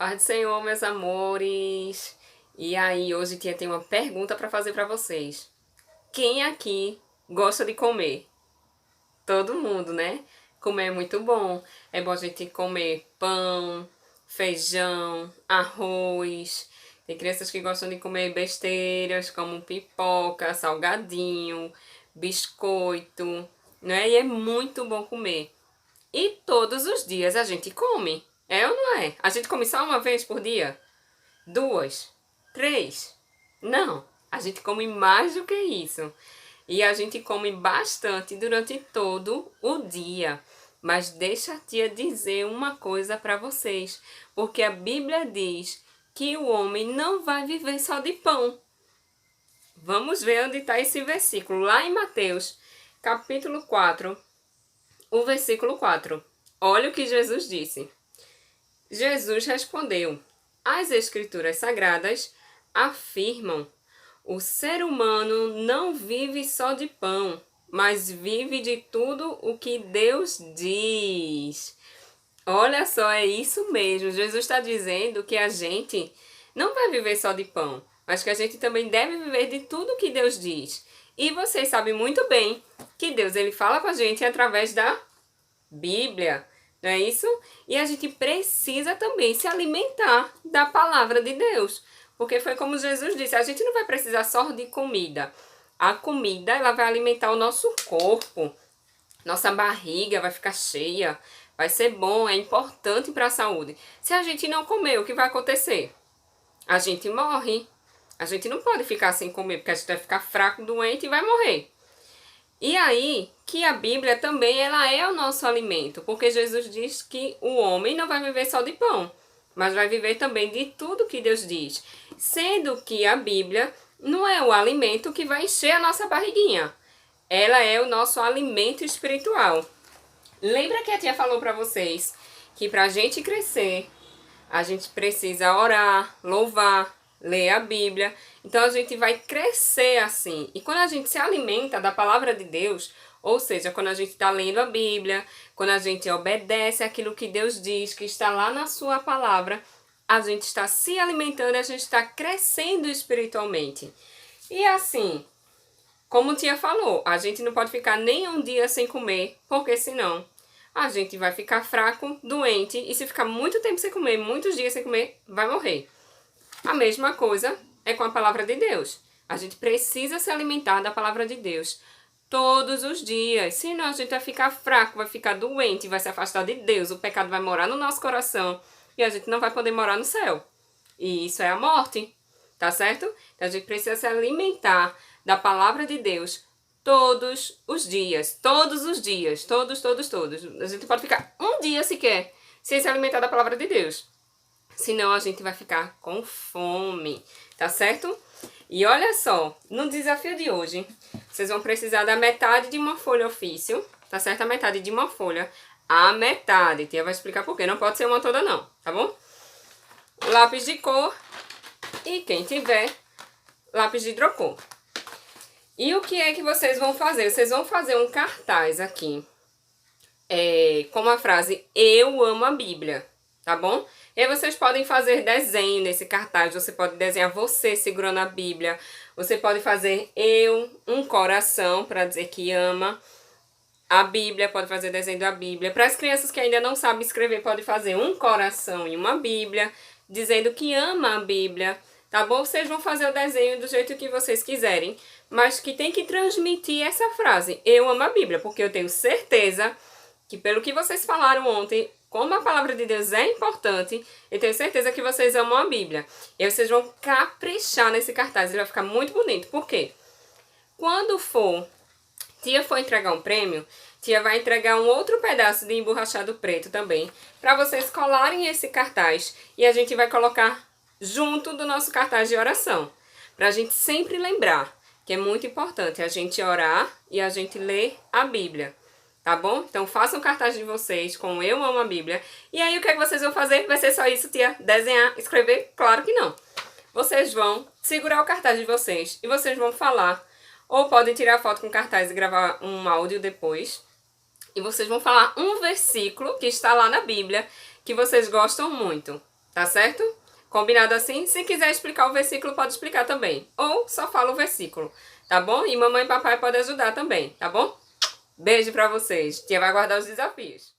Paz do Senhor, meus amores. E aí, hoje tia tem uma pergunta para fazer para vocês. Quem aqui gosta de comer? Todo mundo, né? Comer é muito bom. É bom a gente comer pão, feijão, arroz. Tem crianças que gostam de comer besteiras, como pipoca, salgadinho, biscoito, né? E é muito bom comer. E todos os dias a gente come. É ou não é? A gente come só uma vez por dia? Duas? Três? Não. A gente come mais do que isso. E a gente come bastante durante todo o dia. Mas deixa a tia dizer uma coisa para vocês. Porque a Bíblia diz que o homem não vai viver só de pão. Vamos ver onde está esse versículo. Lá em Mateus, capítulo 4, o versículo 4. Olha o que Jesus disse. Jesus respondeu: as Escrituras Sagradas afirmam: o ser humano não vive só de pão, mas vive de tudo o que Deus diz. Olha só, é isso mesmo. Jesus está dizendo que a gente não vai viver só de pão, mas que a gente também deve viver de tudo o que Deus diz. E vocês sabem muito bem que Deus ele fala com a gente através da Bíblia, não é isso? E a gente precisa também se alimentar da palavra de Deus. Porque foi como Jesus disse, a gente não vai precisar só de comida. A comida, ela vai alimentar o nosso corpo. Nossa barriga vai ficar cheia. Vai ser bom, é importante para a saúde. Se a gente não comer, o que vai acontecer? A gente morre. A gente não pode ficar sem comer, porque a gente vai ficar fraco, doente e vai morrer. E aí, que a Bíblia também ela é o nosso alimento, porque Jesus diz que o homem não vai viver só de pão, mas vai viver também de tudo que Deus diz. Sendo que a Bíblia não é o alimento que vai encher a nossa barriguinha. Ela é o nosso alimento espiritual. Lembra que a tia falou para vocês que para a gente crescer, a gente precisa orar, louvar, ler a Bíblia. Então a gente vai crescer assim. E quando a gente se alimenta da palavra de Deus, ou seja, quando a gente está lendo a Bíblia, quando a gente obedece aquilo que Deus diz, que está lá na sua palavra, a gente está se alimentando, a gente está crescendo espiritualmente. E assim, como a tia falou, a gente não pode ficar nem um dia sem comer, porque senão a gente vai ficar fraco, doente, e se ficar muito tempo sem comer, muitos dias sem comer, vai morrer. A mesma coisa é com a palavra de Deus. A gente precisa se alimentar da palavra de Deus todos os dias. Senão a gente vai ficar fraco, vai ficar doente, vai se afastar de Deus. O pecado vai morar no nosso coração e a gente não vai poder morar no céu. E isso é a morte, tá certo? Então a gente precisa se alimentar da palavra de Deus todos os dias. Todos os dias. Todos. A gente pode ficar um dia sequer sem se alimentar da palavra de Deus. Senão a gente vai ficar com fome, tá certo? E olha só, no desafio de hoje, vocês vão precisar da metade de uma folha ofício, tá certo? A metade de uma folha, a metade. Tia vai explicar por quê, não pode ser uma toda não, tá bom? Lápis de cor e quem tiver, lápis de hidrocor. E o que é que vocês vão fazer? Vocês vão fazer um cartaz aqui, com a frase "Eu amo a Bíblia", tá bom? E aí vocês podem fazer desenho nesse cartaz, você pode desenhar você segurando a Bíblia, você pode fazer um coração para dizer que ama a Bíblia, pode fazer desenho da Bíblia. Para as crianças que ainda não sabem escrever, pode fazer um coração e uma Bíblia, dizendo que ama a Bíblia, tá bom? Vocês vão fazer o desenho do jeito que vocês quiserem, mas que tem que transmitir essa frase, eu amo a Bíblia, porque eu tenho certeza que pelo que vocês falaram ontem, como a palavra de Deus é importante, eu tenho certeza que vocês amam a Bíblia. E aí vocês vão caprichar nesse cartaz, ele vai ficar muito bonito. Por quê? Quando tia for entregar um prêmio, tia vai entregar um outro pedaço de emborrachado preto também, para vocês colarem esse cartaz e a gente vai colocar junto do nosso cartaz de oração, para a gente sempre lembrar que é muito importante a gente orar e a gente ler a Bíblia. Tá bom? Então façam cartaz de vocês com "Eu amo a Bíblia". E aí o que é que vocês vão fazer? Vai ser só isso, tia? Desenhar, escrever? Claro que não. Vocês vão segurar o cartaz de vocês e vocês vão falar. Ou podem tirar foto com o cartaz e gravar um áudio depois. E vocês vão falar um versículo que está lá na Bíblia que vocês gostam muito. Tá certo? Combinado assim? Se quiser explicar o versículo, pode explicar também. Ou só fala o versículo, tá bom? E mamãe e papai podem ajudar também, tá bom? Beijo pra vocês. Tia vai guardar os desafios.